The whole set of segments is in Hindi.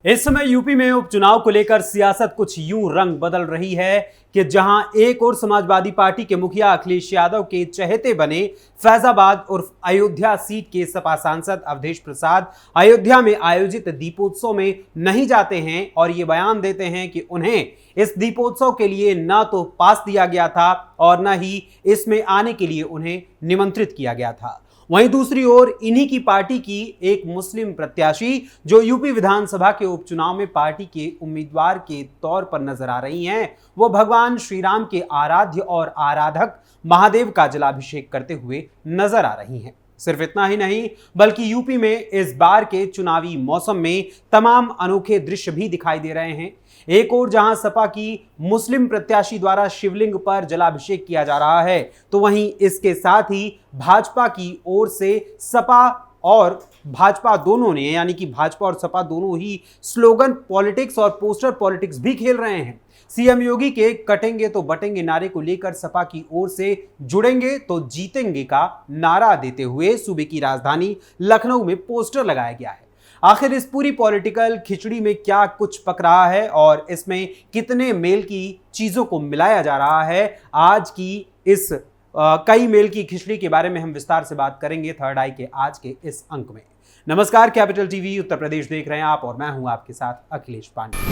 इस समय यूपी में उपचुनाव को लेकर सियासत कुछ यूं रंग बदल रही है कि जहां एक और समाजवादी पार्टी के मुखिया अखिलेश यादव के चहेते बने फैजाबाद उर्फ अयोध्या सीट के सपा सांसद अवधेश प्रसाद अयोध्या में आयोजित दीपोत्सव में नहीं जाते हैं और ये बयान देते हैं कि उन्हें इस दीपोत्सव के लिए न तो पास दिया गया था और न ही इसमें आने के लिए उन्हें निमंत्रित किया गया था। वहीं दूसरी ओर इन्हीं की पार्टी की एक मुस्लिम प्रत्याशी जो यूपी विधानसभा के उपचुनाव में पार्टी के उम्मीदवार के तौर पर नजर आ रही हैं, वो भगवान श्री राम के आराध्य और आराधक महादेव का जलाभिषेक करते हुए नजर आ रही हैं। सिर्फ इतना ही नहीं बल्कि यूपी में इस बार के चुनावी मौसम में तमाम अनोखे दृश्य भी दिखाई दे रहे हैं। एक और जहां सपा की मुस्लिम प्रत्याशी द्वारा शिवलिंग पर जलाभिषेक किया जा रहा है, तो वहीं इसके साथ ही भाजपा की ओर से सपा और भाजपा दोनों ने यानी कि भाजपा और सपा दोनों ही स्लोगन पॉलिटिक्स और पोस्टर पॉलिटिक्स भी खेल रहे हैं। सीएम योगी के कटेंगे तो बटेंगे नारे को लेकर सपा की ओर से जुड़ेंगे तो जीतेंगे का नारा देते हुए सूबे की राजधानी लखनऊ में पोस्टर लगाया गया है। आखिर इस पूरी पॉलिटिकल खिचड़ी में क्या कुछ पक रहा है और इसमें कितने मेल की चीजों को मिलाया जा रहा है, आज की इस कई मेल की खिचड़ी के बारे में हम विस्तार से बात करेंगे थर्ड आई के आज के इस अंक में। नमस्कार, कैपिटल टीवी उत्तर प्रदेश देख रहे हैं आप और मैं हूं आपके साथ अखिलेश पांडे।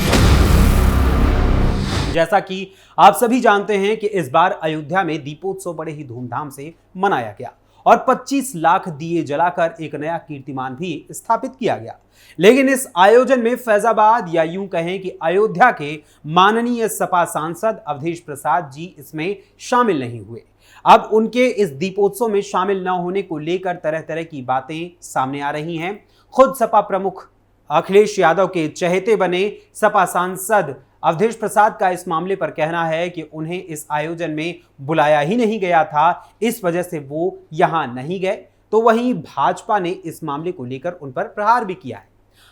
जैसा कि आप सभी जानते हैं कि इस बार अयोध्या में दीपोत्सव बड़े ही धूमधाम से मनाया गया और 25 लाख दिए जलाकर एक नया कीर्तिमान भी स्थापित किया गया। लेकिन इस आयोजन में फैजाबाद या यूं कहें कि अयोध्या के माननीय सपा सांसद अवधेश प्रसाद जी इसमें शामिल नहीं हुए। अब उनके इस दीपोत्सव में शामिल न होने को लेकर तरह तरह की बातें सामने आ रही हैं। खुद सपा प्रमुख अखिलेश यादव के चहेते बने सपा सांसद अवधेश प्रसाद का इस मामले पर कहना है कि उन्हें इस आयोजन में बुलाया ही नहीं गया था, इस वजह से वो यहां नहीं गए। तो वहीं भाजपा ने इस मामले को लेकर उन पर प्रहार भी किया है।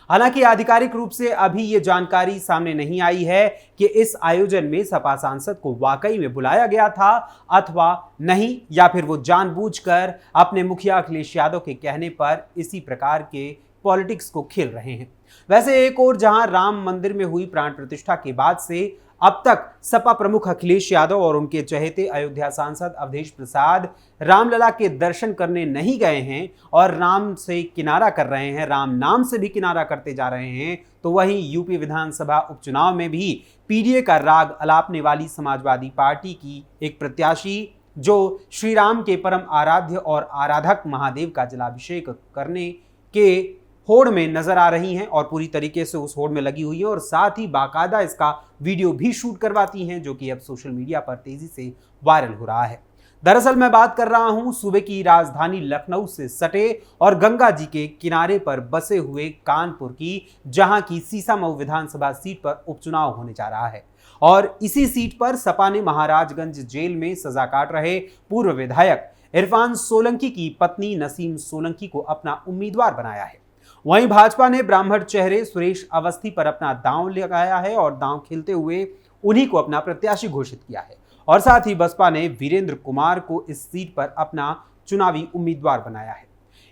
हालांकि आधिकारिक रूप से अभी ये जानकारी सामने नहीं आई है कि इस आयोजन में सपा सांसद को वाकई में बुलाया गया था अथवा नहीं, या फिर वो जानबूझकर अपने मुखिया अखिलेश यादव के कहने पर इसी प्रकार के पॉलिटिक्स को खेल रहे हैं। वैसे एक और जहां राम मंदिर में हुई प्राण प्रतिष्ठा के बाद से अब तक सपा प्रमुख अखिलेश यादव और उनके चहेते अयोध्या सांसद अवधेश प्रसाद रामलला के दर्शन करने नहीं गए हैं और राम से किनारा कर रहे हैं, राम नाम से भी किनारा करते जा रहे हैं, तो वहीं यूपी विधानसभा उपचुनाव में भी पीडीए का राग अलापने वाली समाजवादी पार्टी की एक प्रत्याशी जो श्री राम के परम आराध्य और आराधक महादेव का जलाभिषेक करने के होड़ में नजर आ रही हैं और पूरी तरीके से उस होड़ में लगी हुई है और साथ ही बाकायदा इसका वीडियो भी शूट करवाती हैं, जो कि अब सोशल मीडिया पर तेजी से वायरल हो रहा है। दरअसल मैं बात कर रहा हूं सूबे की राजधानी लखनऊ से सटे और गंगा जी के किनारे पर बसे हुए कानपुर की, जहां की सीसामऊ विधानसभा सीट पर उपचुनाव होने जा रहा है और इसी सीट पर सपा ने महाराजगंज जेल में सजा काट रहे पूर्व विधायक इरफान सोलंकी की पत्नी नसीम सोलंकी को अपना उम्मीदवार बनाया है। वहीं भाजपा ने ब्राह्मण चेहरे सुरेश अवस्थी पर अपना दांव लगाया है और दांव खेलते हुए उन्हीं को अपना प्रत्याशी घोषित किया है और साथ ही बसपा ने वीरेंद्र कुमार को इस सीट पर अपना चुनावी उम्मीदवार बनाया है।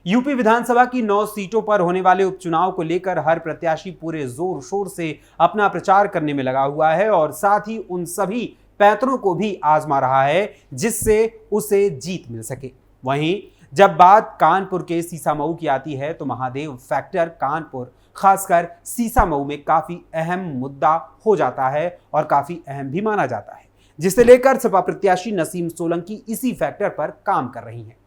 यूपी विधानसभा की 9 सीटों पर होने वाले उपचुनाव को लेकर हर प्रत्याशी पूरे जोर शोर से अपना प्रचार करने में लगा हुआ है और साथ ही उन सभी पैंतरों को भी आजमा रहा है जिससे उसे जीत मिल सके। वहीं जब बात कानपुर के सीसामऊ की आती है तो महादेव फैक्टर कानपुर खासकर सीसामऊ में काफी अहम मुद्दा हो जाता है और काफी अहम भी माना जाता है, जिसे लेकर सपा प्रत्याशी नसीम सोलंकी इसी फैक्टर पर काम कर रही हैं।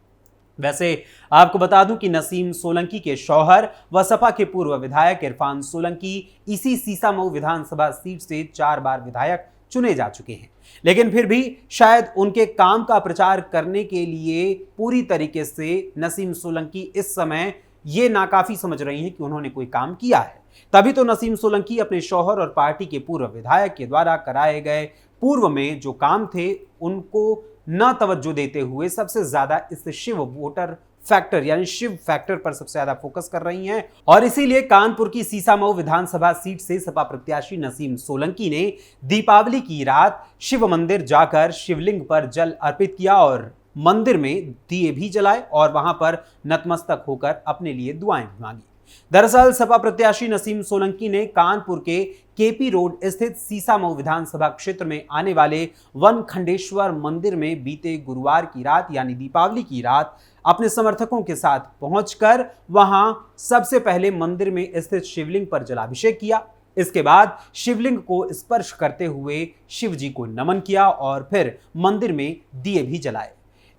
वैसे आपको बता दूं कि नसीम सोलंकी के शौहर व सपा के पूर्व विधायक इरफान सोलंकी इसी सीसामऊ विधानसभा सीट से 4 बार विधायक चुने जा चुके हैं, लेकिन फिर भी शायद उनके काम का प्रचार करने के लिए पूरी तरीके से नसीम सोलंकी इस समय ये नाकाफी समझ रही हैं कि उन्होंने कोई काम किया है। तभी तो नसीम सोलंकी अपने शौहर और पार्टी के पूर्व विधायक के द्वारा कराए गए पूर्व में जो काम थे उनको न तवज्जो देते हुए सबसे ज्यादा इस शिव वोटर फैक्टर यानी शिव फैक्टर पर सबसे ज्यादा फोकस कर रही हैं और इसीलिए कानपुर की सीसामऊ विधानसभा सीट से सपा प्रत्याशी नसीम सोलंकी ने दीपावली की रात शिव मंदिर जाकर शिवलिंग पर जल अर्पित किया और मंदिर में दिए भी जलाए और वहां पर नतमस्तक होकर अपने लिए दुआएं भी मांगी। दरअसल सपा प्रत्याशी नसीम सोलंकी ने कानपुर के केपी रोड स्थित सीसामऊ विधानसभा क्षेत्र में आने वाले वन खंडेश्वर मंदिर में बीते गुरुवार की रात यानी दीपावली की रात अपने समर्थकों के साथ पहुंचकर वहां सबसे पहले मंदिर में स्थित शिवलिंग पर जलाभिषेक किया। इसके बाद शिवलिंग को स्पर्श करते हुए शिव जी को नमन किया और फिर मंदिर में दिए भी जलाए।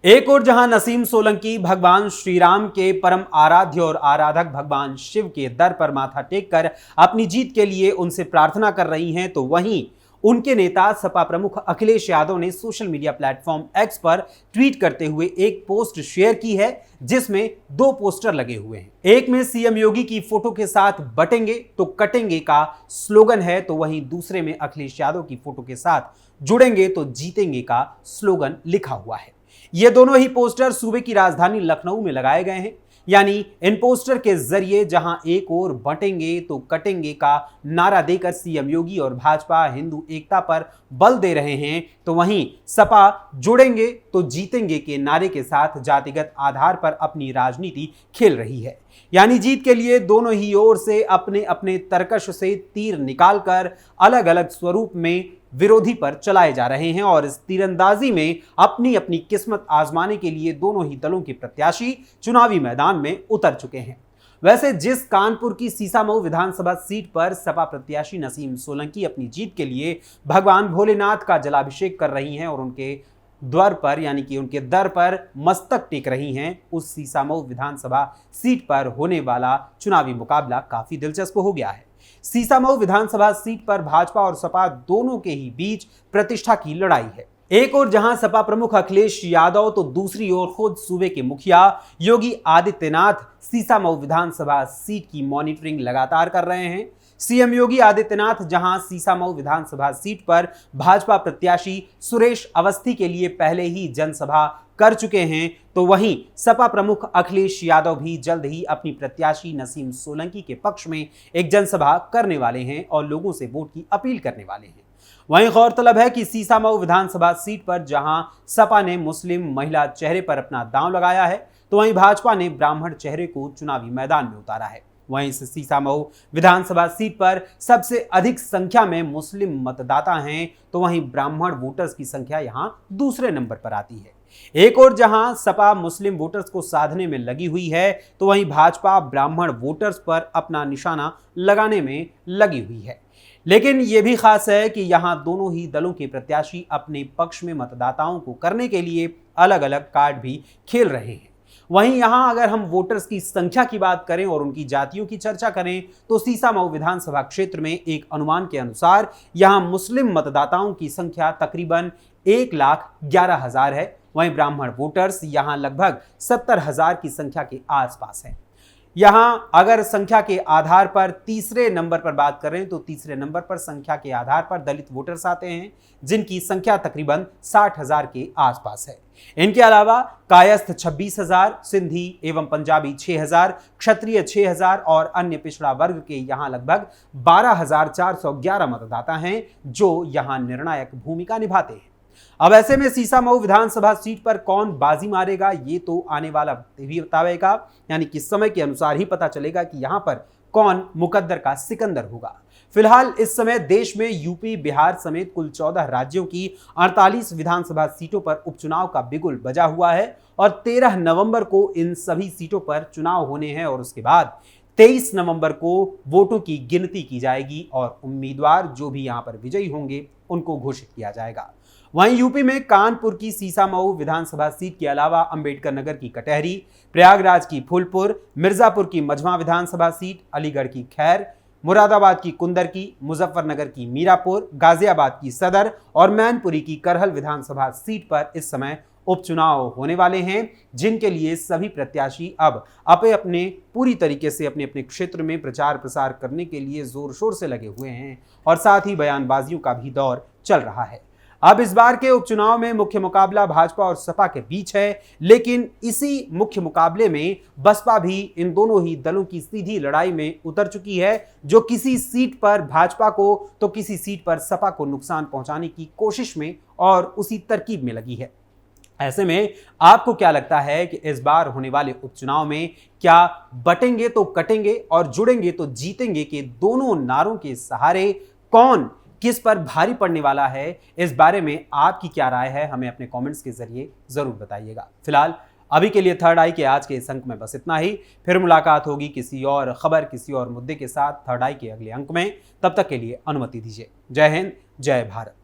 एक और जहां नसीम सोलंकी भगवान श्री राम के परम आराध्य और आराधक भगवान शिव के दर पर माथा टेककर अपनी जीत के लिए उनसे प्रार्थना कर रही हैं, तो वहीं उनके नेता सपा प्रमुख अखिलेश यादव ने सोशल मीडिया प्लेटफॉर्म एक्स पर ट्वीट करते हुए एक पोस्ट शेयर की है जिसमें 2 पोस्टर लगे हुए हैं। एक में सीएम योगी की फोटो के साथ बटेंगे तो कटेंगे का स्लोगन है, तो वहीं दूसरे में अखिलेश यादव की फोटो के साथ जुड़ेंगे तो जीतेंगे का स्लोगन लिखा हुआ है। ये दोनों ही पोस्टर सूबे की राजधानी लखनऊ में लगाए गए हैं। यानी इन पोस्टर के जरिए जहां एक ओर बटेंगे तो कटेंगे का नारा देकर सीएम योगी और भाजपा हिंदू एकता पर बल दे रहे हैं, तो वहीं सपा जुड़ेंगे तो जीतेंगे के नारे के साथ जातिगत आधार पर अपनी राजनीति खेल रही है। यानी जीत के लिए दोनों ही ओर से अपने अपने तरकश से तीर निकालकर अलग अलग स्वरूप में विरोधी पर चलाए जा रहे हैं और इस तीरंदाजी में अपनी अपनी किस्मत आजमाने के लिए दोनों ही दलों के प्रत्याशी चुनावी मैदान में उतर चुके हैं। वैसे जिस कानपुर की सीसामऊ विधानसभा सीट पर सपा प्रत्याशी नसीम सोलंकी अपनी जीत के लिए भगवान भोलेनाथ का जलाभिषेक कर रही हैं और उनके द्वार पर यानी कि उनके दर पर मस्तक टेक रही हैं, उस सीसामऊ विधानसभा सीट पर होने वाला चुनावी मुकाबला काफी दिलचस्प हो गया है। सीसामऊ विधानसभा सीट पर भाजपा और सपा दोनों के ही बीच प्रतिष्ठा की लड़ाई है। एक ओर जहां सपा प्रमुख अखिलेश यादव तो दूसरी ओर खुद सूबे के मुखिया योगी आदित्यनाथ सीसामऊ विधानसभा सीट की मॉनिटरिंग लगातार कर रहे हैं। सीएम योगी आदित्यनाथ जहां सीसामऊ विधानसभा सीट पर भाजपा प्रत्याशी सुरेश अवस्थी के लिए पहले ही जनसभा कर चुके हैं, तो वहीं सपा प्रमुख अखिलेश यादव भी जल्द ही अपनी प्रत्याशी नसीम सोलंकी के पक्ष में एक जनसभा करने वाले हैं और लोगों से वोट की अपील करने वाले हैं। वहीं गौरतलब है कि सीसामऊ विधानसभा सीट पर जहां सपा ने मुस्लिम महिला चेहरे पर अपना दांव लगाया है, तो वहीं भाजपा ने ब्राह्मण चेहरे को चुनावी मैदान में उतारा है। वहीं इस सीसामऊ विधानसभा सीट पर सबसे अधिक संख्या में मुस्लिम मतदाता हैं, तो वहीं ब्राह्मण वोटर्स की संख्या यहां दूसरे नंबर पर आती है। एक और जहां सपा मुस्लिम वोटर्स को साधने में लगी हुई है, तो वहीं भाजपा ब्राह्मण वोटर्स पर अपना निशाना लगाने में लगी हुई है। लेकिन यह भी खास है कि यहां दोनों ही दलों के प्रत्याशी अपने पक्ष में मतदाताओं को करने के लिए अलग अलग कार्ड भी खेल रहे हैं। वहीं यहां अगर हम वोटर्स की संख्या की बात करें और उनकी जातियों की चर्चा करें, तो सीसामऊ विधानसभा क्षेत्र में एक अनुमान के अनुसार यहां मुस्लिम मतदाताओं की संख्या तकरीबन 1,11,000 है। वहीं ब्राह्मण वोटर्स यहां लगभग 70,000 की संख्या के आसपास है। यहां अगर संख्या के आधार पर तीसरे नंबर पर बात करें, तो तीसरे नंबर पर संख्या के आधार पर दलित वोटर्स आते हैं, जिनकी संख्या तकरीबन 60,000 के आसपास है। इनके अलावा कायस्थ 26,000, सिंधी एवं पंजाबी 6,000, क्षत्रिय 6,000 और अन्य पिछड़ा वर्ग के यहां लगभग 12,411 मतदाता हैं, जो यहां निर्णायक भूमिका निभाते हैं। अब ऐसे में सीसामऊ विधानसभा सीट पर कौन बाजी मारेगा, ये तो आने वाला वक्त ही बताएगा, यानी कि समय के अनुसार ही पता चलेगा कि यहां पर कौन मुकद्दर का सिकंदर होगा। फिलहाल इस समय देश में यूपी, बिहार समेत कुल 14 राज्यों की 48 विधानसभा सीटों पर उपचुनाव का बिगुल बजा हुआ है और 13 नवंबर को इन सभी सीटों पर चुनाव होने हैं और उसके बाद 23 नवंबर को वोटों की गिनती की जाएगी और उम्मीदवार जो भी यहां पर विजयी होंगे उनको घोषित किया जाएगा। वहीं यूपी में कानपुर की सीसामऊ विधानसभा सीट के अलावा अंबेडकर नगर की कटहरी, प्रयागराज की फूलपुर, मिर्जापुर की मझवा विधानसभा सीट, अलीगढ़ की खैर, मुरादाबाद की कुंदरकी, मुजफ्फरनगर की मीरापुर, गाजियाबाद की सदर और मैनपुरी की करहल विधानसभा सीट पर इस समय उपचुनाव होने वाले हैं, जिनके लिए सभी प्रत्याशी अब अपने पूरी तरीके से अपने अपने क्षेत्र में प्रचार प्रसार करने के लिए जोर शोर से लगे हुए हैं और साथ ही बयानबाजियों का भी दौर चल रहा है। अब इस बार के उपचुनाव में मुख्य मुकाबला भाजपा और सपा के बीच है, लेकिन इसी मुख्य मुकाबले में बसपा भी इन दोनों ही दलों की सीधी लड़ाई में उतर चुकी है, जो किसी सीट पर भाजपा को तो किसी सीट पर सपा को नुकसान पहुंचाने की कोशिश में और उसी तरकीब में लगी है। ऐसे में आपको क्या लगता है कि इस बार होने वाले उपचुनाव में क्या बटेंगे तो कटेंगे और जुड़ेंगे तो जीतेंगे के दोनों नारों के सहारे कौन किस पर भारी पड़ने वाला है? इस बारे में आपकी क्या राय है? हमें अपने कमेंट्स के जरिए जरूर बताइएगा। फिलहाल अभी के लिए थर्ड आई के आज के इस अंक में बस इतना ही। फिर मुलाकात होगी किसी और खबर, किसी और मुद्दे के साथ थर्ड आई के अगले अंक में। तब तक के लिए अनुमति दीजिए। जय हिंद, जय भारत।